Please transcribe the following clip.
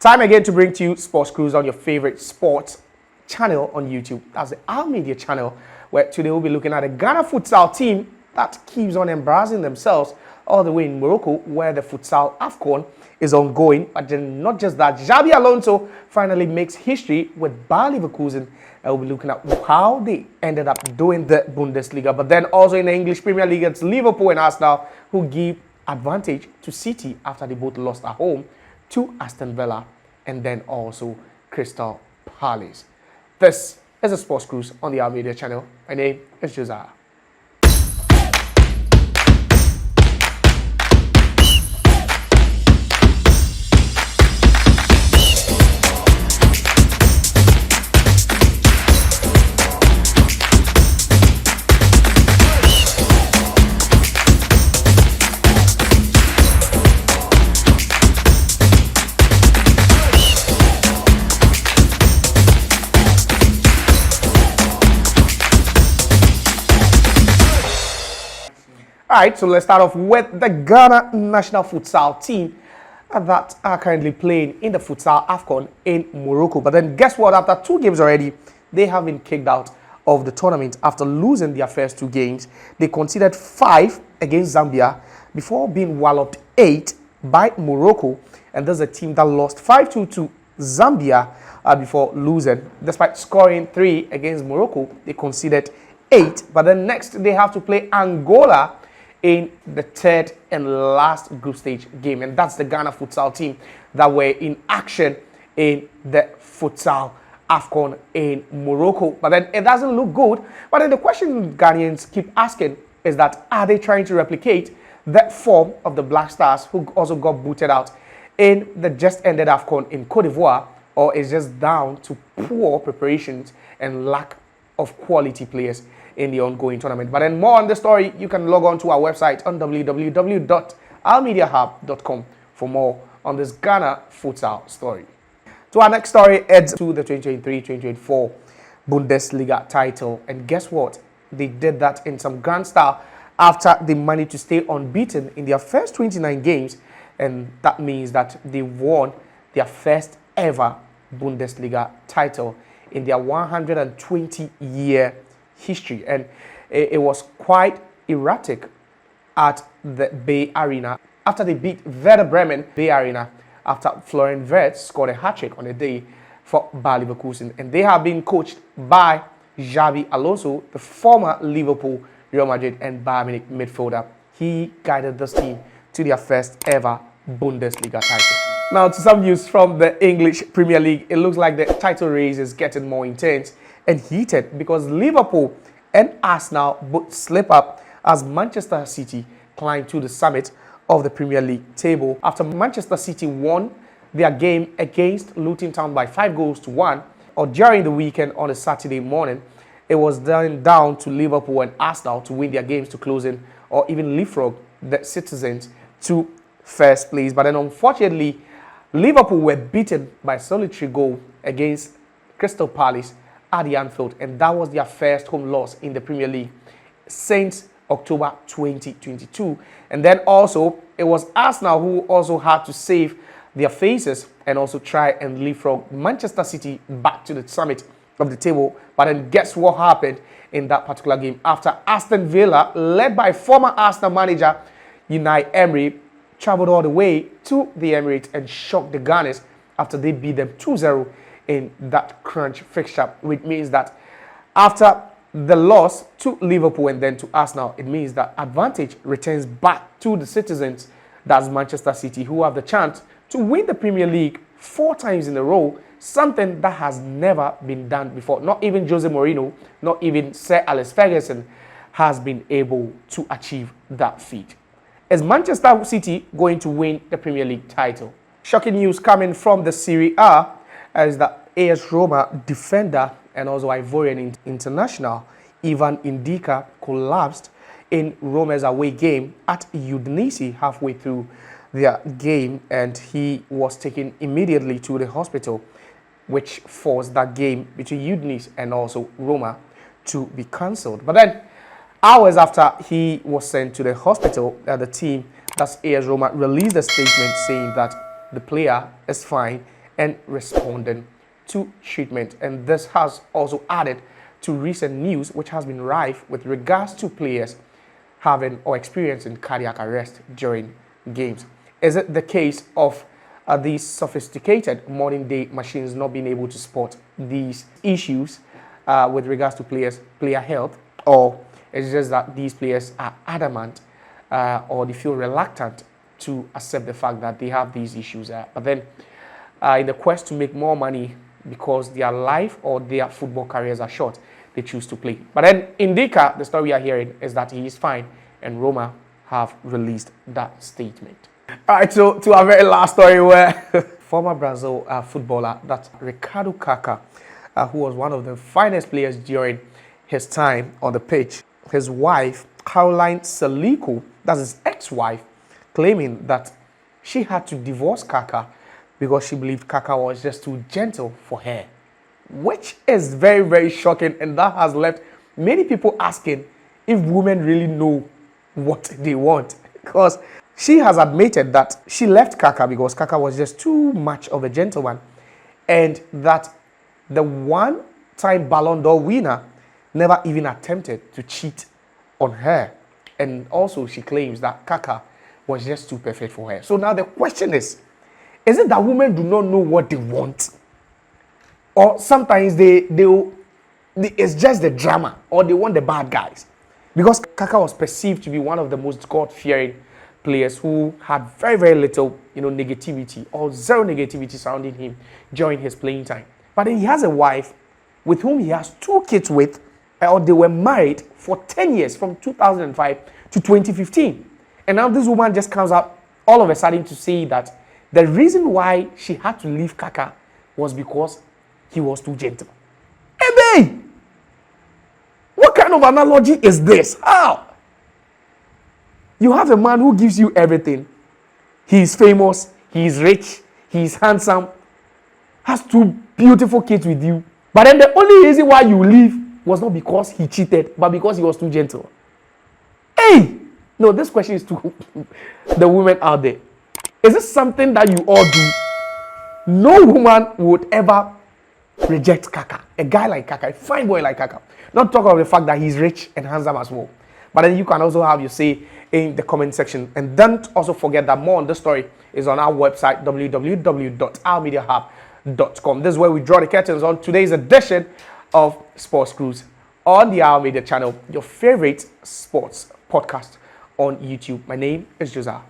Time again to bring to you Sports Cruise on your favorite sports channel on YouTube. That's the Our Media channel, where today we'll be looking at the Ghana futsal team that keeps on embarrassing themselves all the way in Morocco, where the futsal AFCON is ongoing. But then not just that, Xabi Alonso finally makes history with Bayer Leverkusen, and we'll be looking at how they ended up doing the Bundesliga. But then also in the English Premier League, it's Liverpool and Arsenal who give advantage to City after they both lost at home to Aston Villa and then also Crystal Palace. This is a Sports Cruise on the Our Media channel. My name is Josiah. Alright, so let's start off with the Ghana national futsal team that are currently playing in the futsal AFCON in Morocco. But then guess what? After 2 games already, they have been kicked out of the tournament after losing their first 2 games. They conceded 5 against Zambia before being walloped 8 by Morocco. And there's a team that lost 5-2 to Zambia before losing. Despite scoring 3 against Morocco, they conceded 8. But then next, they have to play Angola in the 3rd and last group stage game, and that's the Ghana futsal team that were in action in the futsal AFCON in Morocco. But then it doesn't look good. But then the question Ghanaians keep asking is that, are they trying to replicate that form of the Black Stars, who also got booted out in the just ended AFCON in Cote d'Ivoire, or is just down to poor preparations and lack of quality players in the ongoing tournament? But then more on the story, you can log on to our website on www.ourmediahub.com for more on this Ghana futsal story. To our next story, it's to the 2023-2024 Bundesliga title. And guess what? They did that in some grand style after they managed to stay unbeaten in their first 29 games. And that means that they won their first ever Bundesliga title in their 120-year history. And it was quite erratic at the Bay Arena after they beat Werder Bremen. Bay Arena, after Florian Wirtz scored a hat-trick on the day for Bayer Leverkusen. And they have been coached by Xabi Alonso, the former Liverpool, Real Madrid and Bayern Munich midfielder. He guided this team to their first ever Bundesliga title. Now to some news from the English Premier League. It looks like the title race is getting more intense and heated because Liverpool and Arsenal both slip up as Manchester City climb to the summit of the Premier League table after Manchester City won their game against Luton Town by 5-1. Or during the weekend on a Saturday morning, it was then down to Liverpool and Arsenal to win their games to close in or even leapfrog the citizens to first place. But then unfortunately, Liverpool were beaten by a solitary goal against Crystal Palace at the Anfield, and that was their first home loss in the Premier League since October 2022. And then also, it was Arsenal who also had to save their faces and also try and leapfrog Manchester City back to the summit of the table. But then guess what happened in that particular game? After Aston Villa, led by former Arsenal manager Unai Emery, traveled all the way to the Emirates and shocked the Gunners after they beat them 2-0 in that crunch fixture, which means that after the loss to Liverpool and then to Arsenal, it means that advantage returns back to the citizens, that's Manchester City, who have the chance to win the Premier League 4 times in a row, something that has never been done before. Not even Jose Mourinho, not even Sir Alex Ferguson has been able to achieve that feat. Is Manchester City going to win the Premier League title? Shocking news coming from the Serie A is that AS Roma defender and also Ivorian international Ivan Indika collapsed in Roma's away game at Udinese halfway through their game, and he was taken immediately to the hospital, which forced that game between Udinese and also Roma to be cancelled. But then, hours after he was sent to the hospital, the team, that's AS Roma, released a statement saying that the player is fine and responding to treatment. And this has also added to recent news which has been rife with regards to players having or experiencing cardiac arrest during games. Is it the case of these sophisticated modern day machines not being able to spot these issues with regards to player health, or it's just that these players are adamant or they feel reluctant to accept the fact that they have these issues, but then in the quest to make more money because their life or their football careers are short, they choose to play. But then Indika, the story we are hearing is that he is fine, and Roma have released that statement. All right, so to our very last story, where former Brazil footballer, that's Ricardo Kaká, who was one of the finest players during his time on the pitch, his wife, Caroline Salico, that's his ex-wife, claiming that she had to divorce Kaká because she believed Kaká was just too gentle for her, which is very, very shocking, and that has left many people asking if women really know what they want, because she has admitted that she left Kaká because Kaká was just too much of a gentleman, and that the one-time Ballon d'Or winner never even attempted to cheat on her. And also she claims that Kaká was just too perfect for her. So now the question is it that women do not know what they want? Or sometimes it's just the drama, or they want the bad guys? Because Kaká was perceived to be one of the most God-fearing players who had very, very little, negativity or zero negativity surrounding him during his playing time. But then he has a wife with whom he has 2 kids with, or they were married for 10 years, from 2005 to 2015. And now this woman just comes up all of a sudden to say that the reason why she had to leave Kaká was because he was too gentle. Hey, what kind of analogy is this? How? You have a man who gives you everything. He's famous, he's rich, he's handsome, has 2 beautiful kids with you. But then the only reason why you leave was not because he cheated, but because he was too gentle. Hey! No, this question is to the women out there. Is this something that you all do? No woman would ever reject Kaká. A guy like Kaká, a fine boy like Kaká. Not talk about the fact that he's rich and handsome as well. But then you can also have your say in the comment section. And don't also forget that more on this story is on our website, www.ourmediahub.com. This is where we draw the curtains on today's edition of Sports Cruise on the Our Media channel, your favorite sports podcast on YouTube. My name is Josiah.